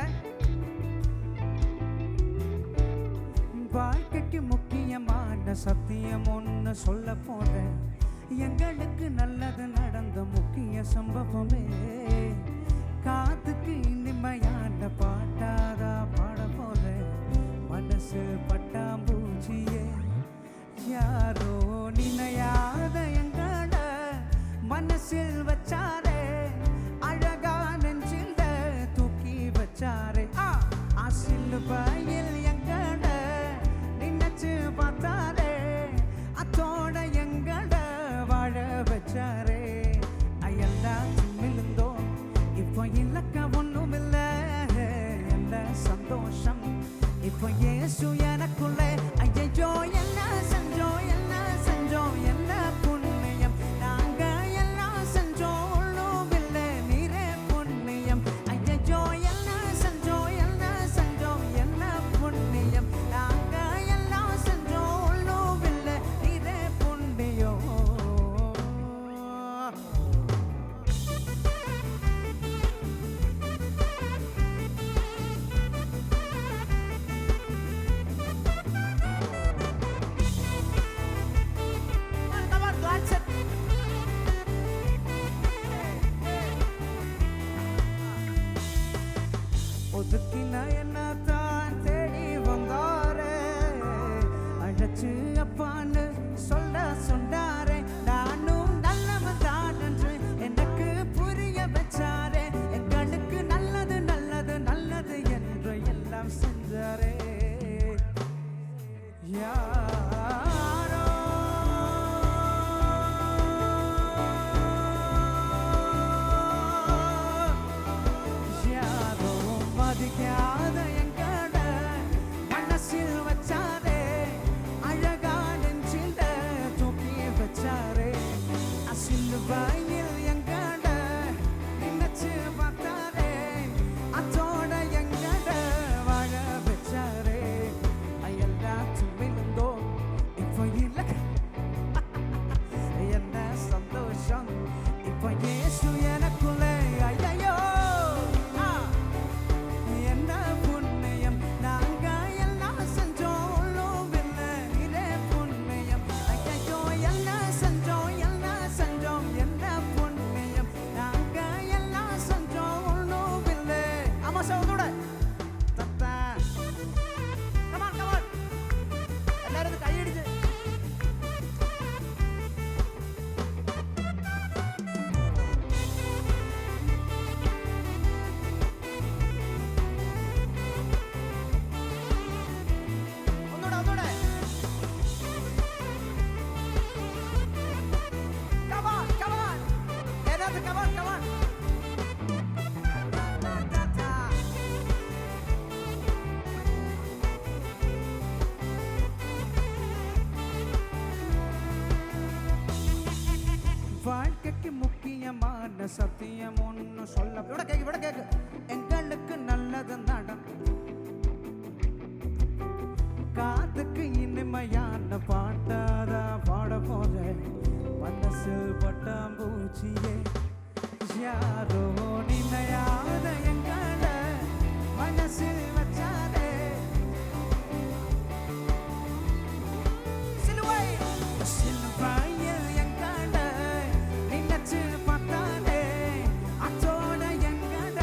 போறேன். வாழ்க்கைக்கு முக்கியமான சத்தியம் ஒன்று சொல்ல போறேன். எங்களுக்கு நல்லது நடந்த முக்கிய சம்பவமே. காத்துக்கு இனிமையான பாட்டாரா பாட போறேன். மனசு பட்டாம்பூச்சியே யாரோ நினையாத எங்கள மனசில் வச்சாரே. அழகா நெஞ்சில் தூக்கி வச்சாரே. ஆசில் பயில் எங்கள நினைச்சு பார்த்தாரே. அத்தோட எங்கள வாழ வச்சாரே. அயெல்லாம் மிழுந்தோம் இப்போ இலக்க ஒன்றும் இல்லை. என்ன சந்தோஷம் இப்போ இயேசு எனக்குள்ளே. ஐயோ என்ன செஞ்சோம் என்ன செஞ்சோம் என்ன புண்ணியம். நாங்க எல்லாம் செஞ்சோம் ஒன்றும் இல்லை நீரே புண்ணியம். ஐயோ என்ன செஞ்சோம் என்ன செஞ்சோம் என்ன புண்ணியம். நாங்க எல்லாம் செஞ்சோம் ஒன்றும் இல்லை நீரே புண்ணியம். ஒதுக்கின என்ன தான் தேடி வந்தாரே. அழைச்சு அப்பான்னு சொல்ல சொன்னாரே. நானும் நல்லவன் தான் என்று எனக்கு புரிய வச்சாரே. எங்களுக்கு நல்லது நல்லது நல்லது என்று எல்லாம் செஞ்சாரே. யாரோ யாரோ மதிக்காத எங்கள மனசில் வச்சாரே. அழகா நெஞ்சில் தூக்கி வச்சாரே. அசில் வயல் எங்கள நினைச்சு பார்த்தாரே. அத்தோட எங்கள வாழ வச்சாரே. அயெல்லாம் விழுந்தோம் இப்போ இல்லை. என்ன சந்தோஷம் இப்போ இயேசு எனக்குள்ளே. ஐயோ என்ன புண்ணியம். நாங்க எல்லாம் செஞ்சோம் ஒன்றும் இல்லை இதே புண்ணியம். ஐயோ என்ன செஞ்சோம் என்ன செஞ்சோம் என்ன புண்ணியம். நாங்க எல்லாம் செஞ்சோம் ஒன்றும் இல்லை. ஆமா சவுண்டோட தத்தா கமான் கமான் எல்லாரும் கையடிச்சு. ஒன்னோட ஒன்னோட கமான் கமான் ஏதாவது கமான் கமான். வாழ்க்கைக்கு முக்கியமான சத்தியம் ஒன்று சொல்ல விட கேக்கு. எங்களுக்கு நல்லது நடக்கும். காத்துக்கு இனிமையான பாட்டாரா பாட போற. மனசு பட்டாம்பூச்சியே யாரோ நினையாத எங்கள மனசில் வச்சாரே. சிலுவை சிலுவையில் எங்கள நினைச்சு பார்த்தாரே. அத்தோட எங்கள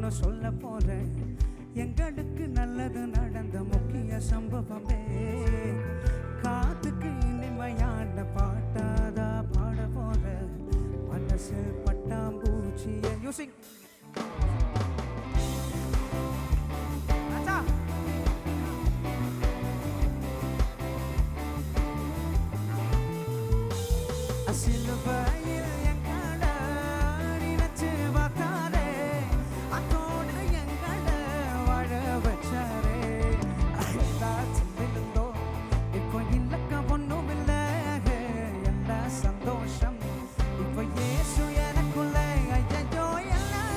ஒன்று சொல்ல போறேன். எங்களுக்கு நல்லது நடந்த முக்கிய சம்பவமே. காத்துக்கு இனிமையான பாட்டாதா பாட போற. மனசில் பட்டாம்பூச்சிய யூசிங் சிலுவையில் எங்களை நினைச்சு பார்த்தாரே, அதோடு எங்களை வாழ வச்சாரே. இருந்தோம் இப்போ இல்லக்க ஒன்றும் இல்லை, எல்லாம் சந்தோஷம் இப்போ இயேசு எனக்குள்ள. ஐயோ எல்லாம்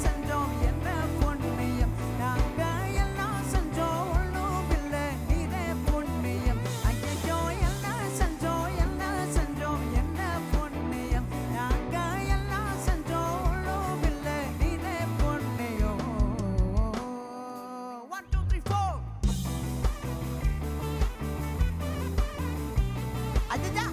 செஞ்சோம் என்ன புண்ணியம், நாங்க எல்லாம் செஞ்சோம் ஒன்றும் இல்லை, நீரே புண்ணியம். ஐயோ எல்லாம் செஞ்சோம் என்ன புண்ணியம், நாங்க எல்லாம் செஞ்சோம் ஒன்றும் இல்லை, நீரே புண்ணியம். 1 2 3 4 ஐயா